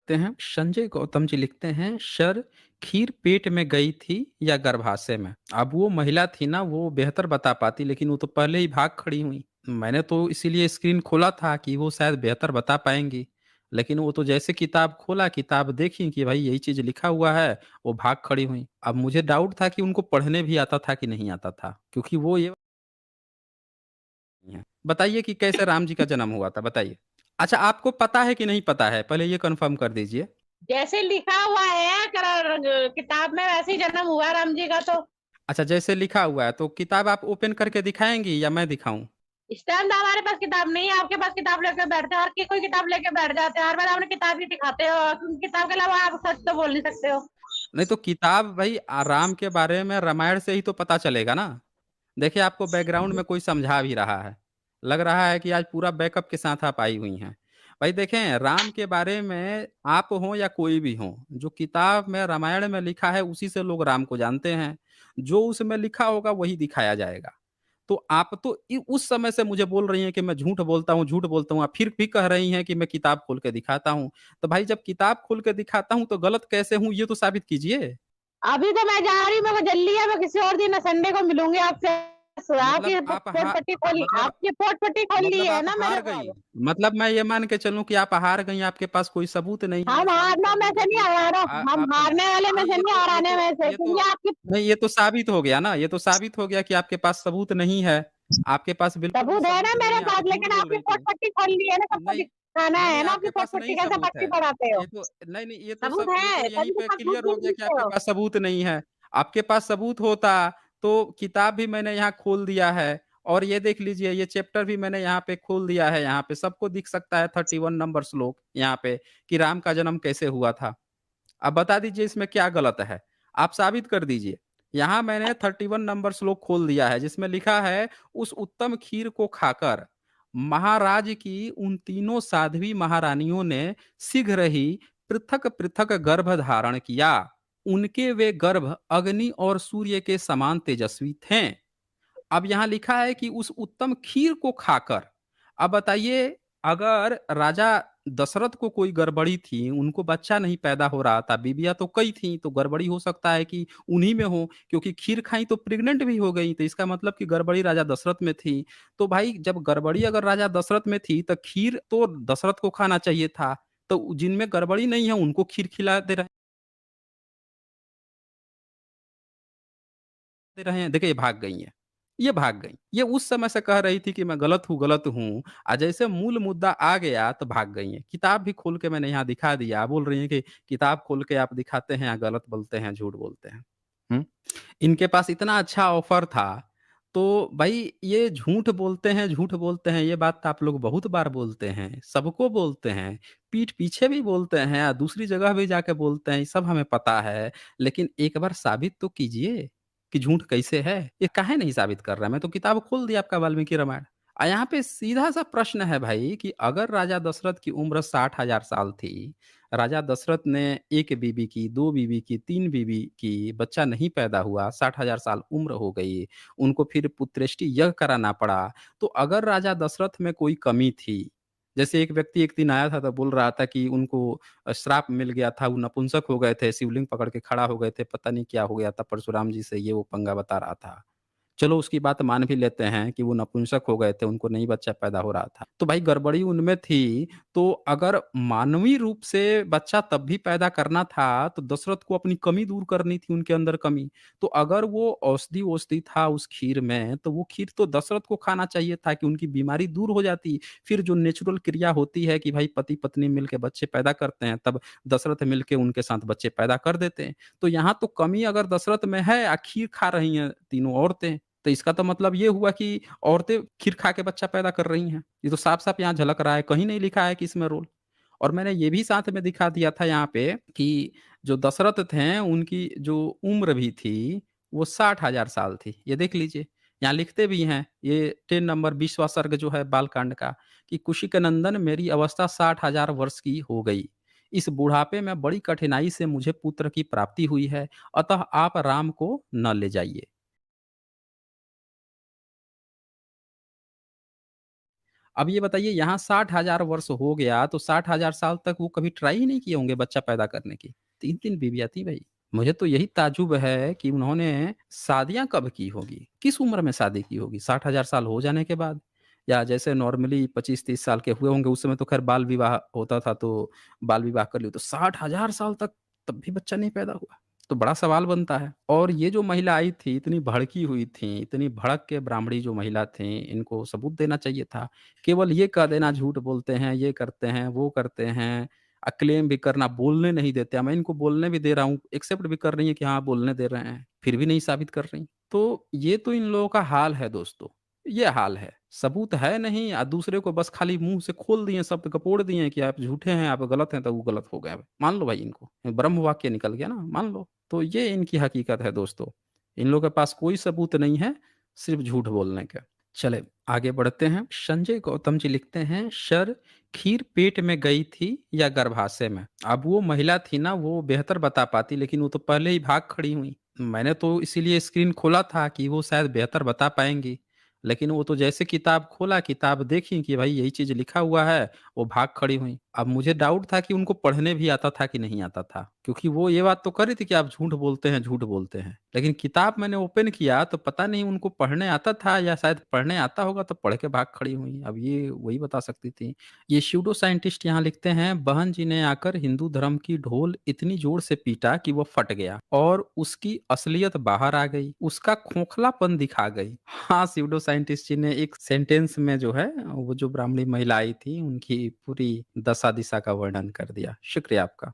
लिखते हैं संजय गौतम जी लिखते हैं, "सर, खीर पेट में गई थी या गर्भाशय में?" अब वो महिला थी ना, वो बेहतर बता पाती, लेकिन वो तो पहले ही भाग खड़ी हुई। मैंने तो इसीलिए स्क्रीन खोला था कि वो शायद बेहतर बता पाएँगी, लेकिन वो तो जैसे किताब खोला, किताब देखी कि भाई यही चीज़ लिखा हुआ है, वो भाग खड़ी हुई। अब मुझे डाउट था कि उनको पढ़ने भी आता था कि नहीं आता था, क्योंकि वो ये हैं। बताइए कि कैसे राम जी का जन्म हुआ था, बताइए? अच्छा, आपको पता है कि नहीं पता है? पहले ये कन्फर्म कर दीजिए। जैसे लिखा हुआ है किताब में वैसे ही जन्म हुआ राम जी का तो। अच्छा, जैसे लिखा हुआ है, तो किताब आप ओपन करके दिखाएँगी या मैं दिखाऊँ? इस टाइम तो हमारे पास किताब नहीं है, आपके पास किताब लेके बैठते हो, हर की कोई किताब लेके बैठ जाते हैं, हर बार आपने किताब ही दिखाते हो, किताब के अलावा आप सच तो बोल नहीं सकते हो। नहीं तो किताब भई राम के बारे में रामायण से ही तो पता चलेगा ना। देखिए, आपको बैकग्राउंड में कोई समझा भी रहा है। लग रहा है कि आज पूरा बैकअप के साथ आप आई हुई हैं। भाई देखें, राम के बारे में आप हों या कोई भी हो, जो किताब में रामायण में लिखा है उसी से लोग राम को जानते हैं। जो उसमें लिखा होगा वही दिखाया जाएगा। तो आप तो उस समय से मुझे बोल रही हैं कि मैं झूठ बोलता हूँ, झूठ बोलता हूँ। आप फिर भी कह रही हैं कि मैं किताब खोल के दिखाता हूँ। तो भाई जब किताब खोल के दिखाता हूँ तो गलत कैसे हूँ ये तो साबित कीजिए। अभी तो मैं जा रही हूँ, मेरे को जल्दी है, मैं किसी और दिन संडे को मिलूंगी आपसे। मतलब आप पोट पट्टी खोली, मतलब आपकी पोट पट्टी खोल ली मतलब है आप ना मेरे हार पास। गईं। मतलब मैं ये मान के चलूँ कि आप हार गईं, आपके पास कोई सबूत नहीं है, हम साबित हारना कर में दीजिए से नहीं कि हारा, हम आप हारने वाले में नहीं से ये नहीं तो ये हाराने तो में से, ये तो क्योंकि आपकी नहीं ये तो साबित हो गया ना, ये तो साबित हो गया कि आपके पास सबूत नहीं है। आपके पास बिल्कुल भी सबूत है ना सबूत नहीं मेरे है, आप पास, झूठ लेकिन बोल आपकी रही पोट थी। पट्टी खोल ली है ना, सबको नहीं, दिखाना नहीं, है नहीं ना, आपकी आपके पोट पास पट्टी नहीं कैसे सबूत पट्टी है। पढ़ाते हो। ये तो नहीं, नहीं सबूत ये तो है यहीं तभी तो पे सब झूठ क्लियर हो झूठ गया कि बोलते आपके हो। पास सबूत नहीं है। आपके पास सबूत होता तो किताब भी मैंने यहाँ खोल दिया है और ये देख लीजिए ये चैप्टर भी मैंने यहाँ पे खोल दिया है, यहाँ पे सबको दिख सकता है 31 नंबर श्लोक यहाँ पे कि राम का जन्म कैसे हुआ था। अब बता दीजिए इसमें क्या गलत है? आप साबित कर दीजिए। यहाँ मैंने 31 नंबर श्लोक खोल दिया है जिसमें लिखा है, उस उत्तम खीर को खाकर महाराज की उन तीनों साध्वी महारानियों ने शीघ्र ही पृथक-पृथक गर्भ धारण किया। उनके वे गर्भ अग्नि और सूर्य के समान तेजस्वी थे। अब यहाँ लिखा है कि उस उत्तम खीर को खाकर, अब बताइए अगर राजा दशरथ को कोई गड़बड़ी थी, उनको बच्चा नहीं पैदा हो रहा था, बीवियाँ तो कई थीं, तो गड़बड़ी हो सकता है कि उन्हीं में हो, क्योंकि खीर खाई तो प्रेग्नेंट भी हो गई, तो इसका मतलब कि गड़बड़ी राजा दशरथ में थी। तो भाई जब गड़बड़ी अगर राजा दशरथ में थी, तो खीर तो दशरथ को खाना चाहिए था। तो जिनमें गड़बड़ी नहीं है, उनको खीर खिलाते रहे हैं। देखिए, ये भाग गई हैं। ये भाग गईं। ये उस समय से कह रही थी कि मैं गलत हूँ जैसे मूल मुद्दा आ गया तो भाग गई हैं। किताब भी खोल के मैंने यहाँ दिखा दिया। बोल रही हैं कि किताब खोल के आप दिखाते हैं या गलत बोलते हैं, झूठ बोलते हैं। हुँ? इनके पास इतना अच्छा ऑफ़र था, तो भई ये झूठ बोलते हैं, ये बात तो आप लोग बहुत बार बोलते हैं, सबको बोलते हैं, पीठ पीछे भी बोलते हैं, दूसरी जगह भी जाके बोलते हैं, ये सब हमें पता है। लेकिन एक बार साबित तो कीजिए कि झूठ कैसे है? ये काहे नहीं साबित कर रहा है? मैं तो किताब खोल दी आपका वाल्मीकि रामायण। यहाँ पे सीधा-सा प्रश्न है भाई कि अगर राजा दशरथ की उम्र 60,000 साल थी, राजा दशरथ ने 1 बीवी की, 2 बीवी की, 3 बीवी की, बच्चा नहीं पैदा हुआ, 60,000 साल उम्र हो गई, उनको फिर पुत्रेष्टि यज्ञ कराना पड़ा। तो अगर राजा दशरथ में कोई कमी थी, जैसे एक व्यक्ति एक दिन आया था तो बोल रहा था कि उनको श्राप मिल गया था, वो नपुंसक हो गए थे, शिवलिंग पकड़ के खड़ा हो गए थे, पता नहीं क्या हो गया था परशुराम जी से, ये वो पंगा बता रहा था। चलो उसकी बात मान भी लेते हैं कि वो नपुंसक हो गए थे, उनको नहीं बच्चा पैदा हो रहा था। तो भाई गड़बड़ी उनमें थी, तो अगर मानवीय रूप से बच्चा तब भी पैदा करना था, तो दशरथ को अपनी कमी दूर करनी थी, उनके अंदर कमी। तो अगर वो औषधि-वौषधि था उस खीर में, तो वो खीर तो दशरथ को खाना चाहिए था कि उनकी बीमारी दूर हो जाती। फिर जो नेचुरल क्रिया होती है कि भाई पति-पत्नी मिलके बच्चे पैदा करते हैं, तब दशरथ मिलके उनके साथ बच्चे पैदा कर देते हैं। तो यहाँ तो कमी अगर दशरथ में है खीर खा रही हैं तीनों औरतें, तो इसका तो मतलब ये हुआ कि औरतें खीर खा के बच्चा पैदा कर रही हैं। ये तो साफ-साफ यहाँ झलक रहा है, कहीं नहीं लिखा है कि इसमें रोल। और मैंने ये भी साथ में दिखा दिया था यहाँ पे कि जो दशरथ थे, उनकी जो उम्र भी थी, वो 60,000 साल थी। ये देख लीजिए, यहाँ लिखते भी हैं, ये 10 नंबर 20वाँ सर्ग जो है बालकांड का कि कुशिक नंदन मेरी अवस्था 60,000 वर्ष की हो गई। इस बुढ़ापे में बड़ी कठिनाई से मुझे पुत्र की प्राप्ति हुई है, अतः आप राम को न ले जाइए। अब ये बताइए यहाँ 60,000 वर्ष हो गया तो 60,000 साल तक वो कभी ट्राई ही नहीं किए होंगे बच्चा पैदा करने की। 3-3 बीवियाँ थी भई। मुझे तो यही ताज्जुब है कि उन्होंने शादियाँ कब की होगी? किस उम्र में शादी की होगी? 60,000 साल हो जाने के बाद? या जैसे नॉर्मली 25-30 साल के हुए होंगे, उस समय तो खैर बाल विवाह होता था तो बाल विवाह कर लिया। तो 60,000 साल तक तब भी बच्चा नहीं पैदा हुआ? तो बड़ा सवाल बनता है। और ये जो महिला आई थी, इतनी भड़की हुई थी, इतनी भड़क के ब्राह्मणी जो महिला थीं, इनको सबूत देना चाहिए था। केवल ये कह देना झूठ बोलते हैं, ये करते हैं, वो करते हैं, क्लेम भी करना, बोलने नहीं देते। मैं इनको बोलने भी दे रहा हूँ, एक्सेप्ट भी कर रही हैं कि हाँ, बोलने दे रहे हैं, फिर भी नहीं साबित कर रहीं। तो ये तो इन लोगों का हाल है दोस्तों, ये हाल है। सबूत है नहीं दूसरे को बस खाली मुँह से खोल दिए, शब्द गपोड़ दिए कि आप झूठे हैं, आप गलत हैं, तो वो गलत हो गए। मान लो भाई इनको, ब्रह्म वाक्य निकल गया ना, मान लो। तो ये इनकी हकीकत है दोस्तों। इन लोगों के पास कोई सबूत नहीं है, सिर्फ़ झूठ बोलने का। चलें, आगे बढ़ते हैं। संजय गौतम जी लिखते हैं, "सर, खीर पेट में गई थी या गर्भाशय में?" अब वो महिला थी ना, वो बेहतर बता पाती, लेकिन वो तो पहले ही भाग खड़ी हुईं। मैंने तो इसीलिए स्क्रीन खोला था कि वो शायद बेहतर बता पाएँगी। लेकिन वो तो जैसे किताब खोला, किताब देखी कि भाई यही चीज़ लिखा हुआ है, वो भाग खड़ी हुईं। अब मुझे डाउट था कि उनको पढ़ने भी आता था कि नहीं आता था, क्योंकि वो ये बात तो कर रही थी कि आप झूठ बोलते हैं, झूठ बोलते हैं। लेकिन किताब मैंने ओपन किया तो पता नहीं उनको पढ़ने आता था या शायद पढ़ने आता होगा तो पढ़ के भाग खड़ी हुईं। अब ये वही बता सकती थीं। ये स्यूडो साइंटिस्ट यहाँ लिखते हैं, "बहन जी ने आकर हिंदू धर्म की ढोल इतनी जोर से पीटा कि वो फट गया और उसकी असलियत बाहर आ गई, उसका खोखलापन दिखा गई।" हाँ, स्यूडो साइंटिस्ट जी ने एक सेंटेंस में जो है, वो जो ब्राह्मणी महिला आई थी, उनकी पूरी दशा-दिशा का वर्णन कर दिया। शुक्रिया आपका।